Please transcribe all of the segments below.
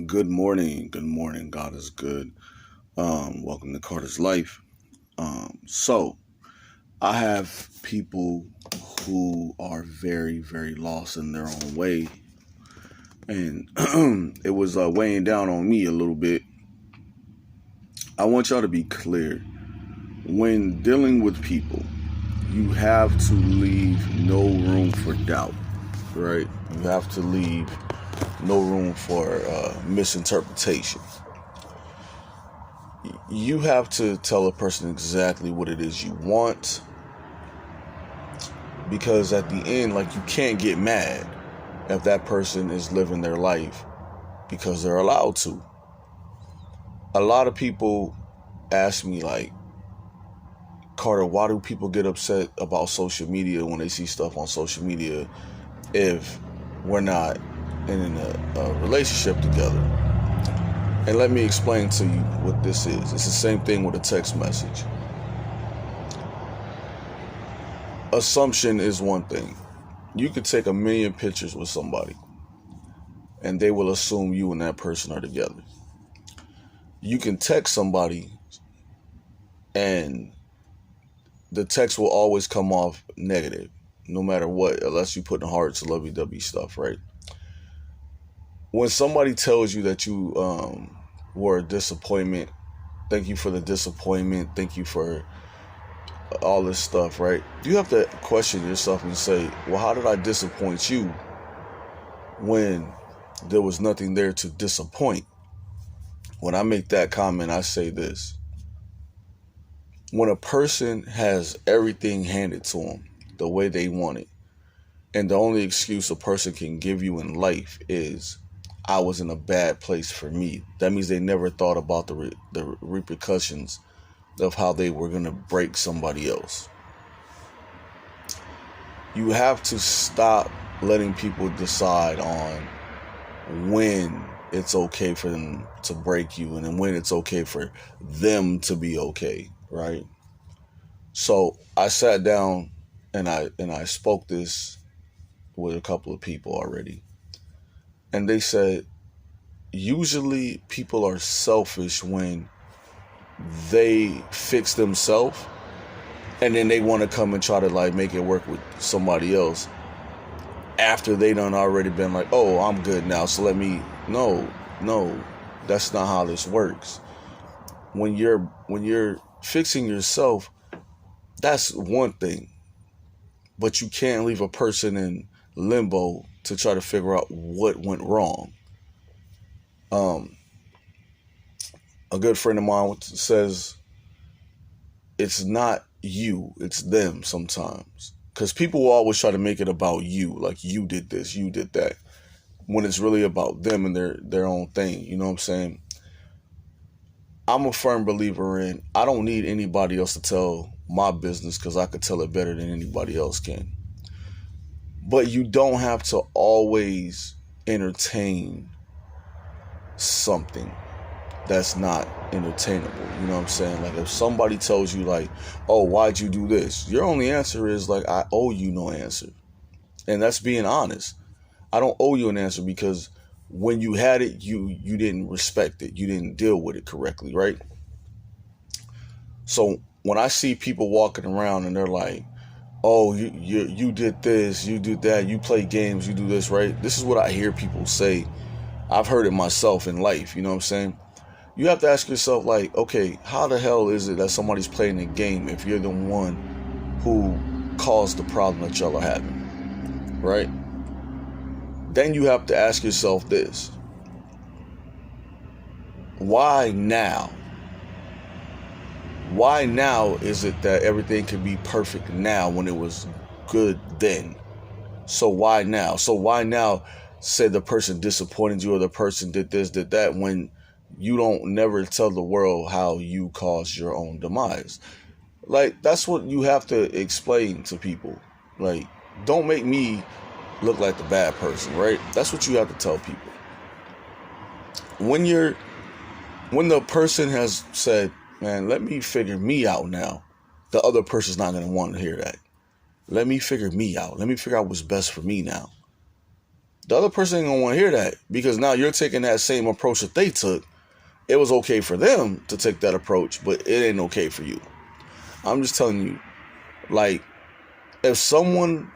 Good morning. Good morning. God is good. Welcome to Carter's Life. So I have people who are very, very lost in their own way, and it was weighing down on me a little bit. I want y'all to be clear when dealing with people. You have to leave no room for doubt, right? You have to leave no room for misinterpretation. You have to tell a person exactly what it is you want, because at the end, like, you can't get mad if that person is living their life because they're allowed to. A lot of people ask me, like, Carter, why do people get upset about social media when they see stuff on social media if we're not in a relationship together? And let me explain to you what this is. It's the same thing with a text message. Assumption is one thing. You could take a million pictures with somebody and they will assume you and that person are together. You can text somebody and the text will always come off negative, no matter what, unless you put in hearts, lovey-dovey stuff, right? When somebody tells you that you were a disappointment, thank you for the disappointment, thank you for all this stuff, right? You have to question yourself and say, well, how did I disappoint you when there was nothing there to disappoint? When I make that comment, I say this. When a person has everything handed to them the way they want it, and the only excuse a person can give you in life is, I was in a bad place for me, that means they never thought about the repercussions of how they were going to break somebody else. You have to stop letting people decide on when it's okay for them to break you and then when it's okay for them to be okay, right? So I sat down and I spoke this with a couple of people already. And they said, usually people are selfish when they fix themselves and then they want to come and try to, like, make it work with somebody else after they done already been like, oh, I'm good now, so let me. No, that's not how this works. When you're fixing yourself, that's one thing, but you can't leave a person in limbo to try to figure out what went wrong. Um, a good friend of mine says it's not you, it's them sometimes. Because people will always try to make it about you, like you did this, you did that, when it's really about them and their own thing. You know what I'm saying? I'm a firm believer in, I don't need anybody else to tell my business because I could tell it better than anybody else can. But you don't have to always entertain something that's not entertainable. You know what I'm saying? Like, if somebody tells you, like, oh, why'd you do this? Your only answer is, like, I owe you no answer. And that's being honest. I don't owe you an answer because when you had it, you didn't respect it. You didn't deal with it correctly, right? So when I see people walking around and they're like, oh, you did this, you did that, you play games, you do this, right? This is what I hear people say. I've heard it myself in life, you know what I'm saying? You have to ask yourself, like, okay, how the hell is it that somebody's playing a game if you're the one who caused the problem that y'all are having, right? Then you have to ask yourself this. Why now? Why now is it that everything could be perfect now when it was good then? So why now? So why now say the person disappointed you or the person did this, did that, when you don't never tell the world how you caused your own demise? Like, that's what you have to explain to people. Like, don't make me look like the bad person, right? That's what you have to tell people. When the person has said, man, let me figure me out now, the other person's not going to want to hear that. Let me figure me out. Let me figure out what's best for me now. The other person ain't gonna want to hear that, because now you're taking that same approach that they took. It was okay for them to take that approach, but it ain't okay for you. I'm just telling you, like, if someone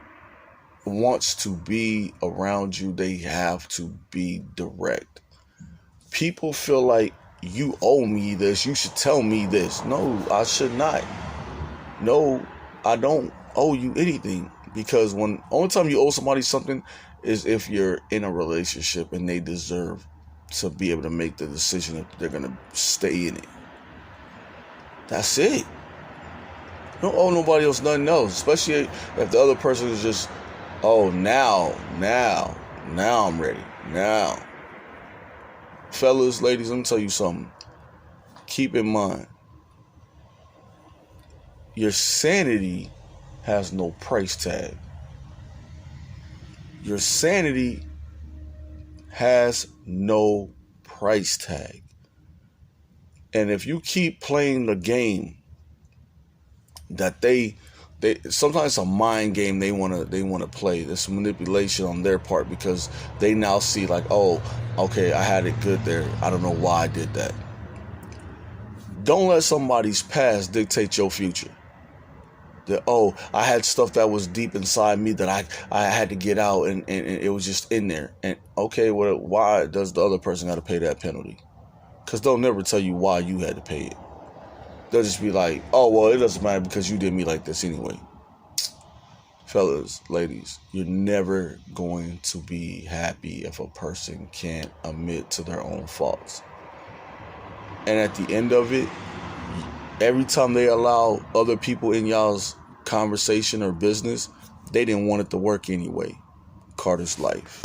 wants to be around you, they have to be direct. People feel like, you owe me this, you should tell me this. No, I should not. No, I don't owe you anything, because only time you owe somebody something is if you're in a relationship and they deserve to be able to make the decision if they're gonna stay in it. That's it. You don't owe nobody else nothing else, especially if the other person is just, oh, now I'm ready. Now, fellas, ladies, let me tell you something. Keep in mind, your sanity has no price tag. Your sanity has no price tag. And if you keep playing the game that they sometimes it's a mind game they want to play. This manipulation on their part, because they now see like, oh, okay, I had it good there, I don't know why I did that. Don't let somebody's past dictate your future. That, oh, I had stuff that was deep inside me that I had to get out, and it was just in there. And okay, well, why does the other person got to pay that penalty? Because they'll never tell you why you had to pay it. They'll just be like, oh, well, it doesn't matter because you did me like this anyway. Fellas, ladies, you're never going to be happy if a person can't admit to their own faults. And at the end of it, every time they allow other people in y'all's conversation or business, they didn't want it to work anyway. Carter's Life.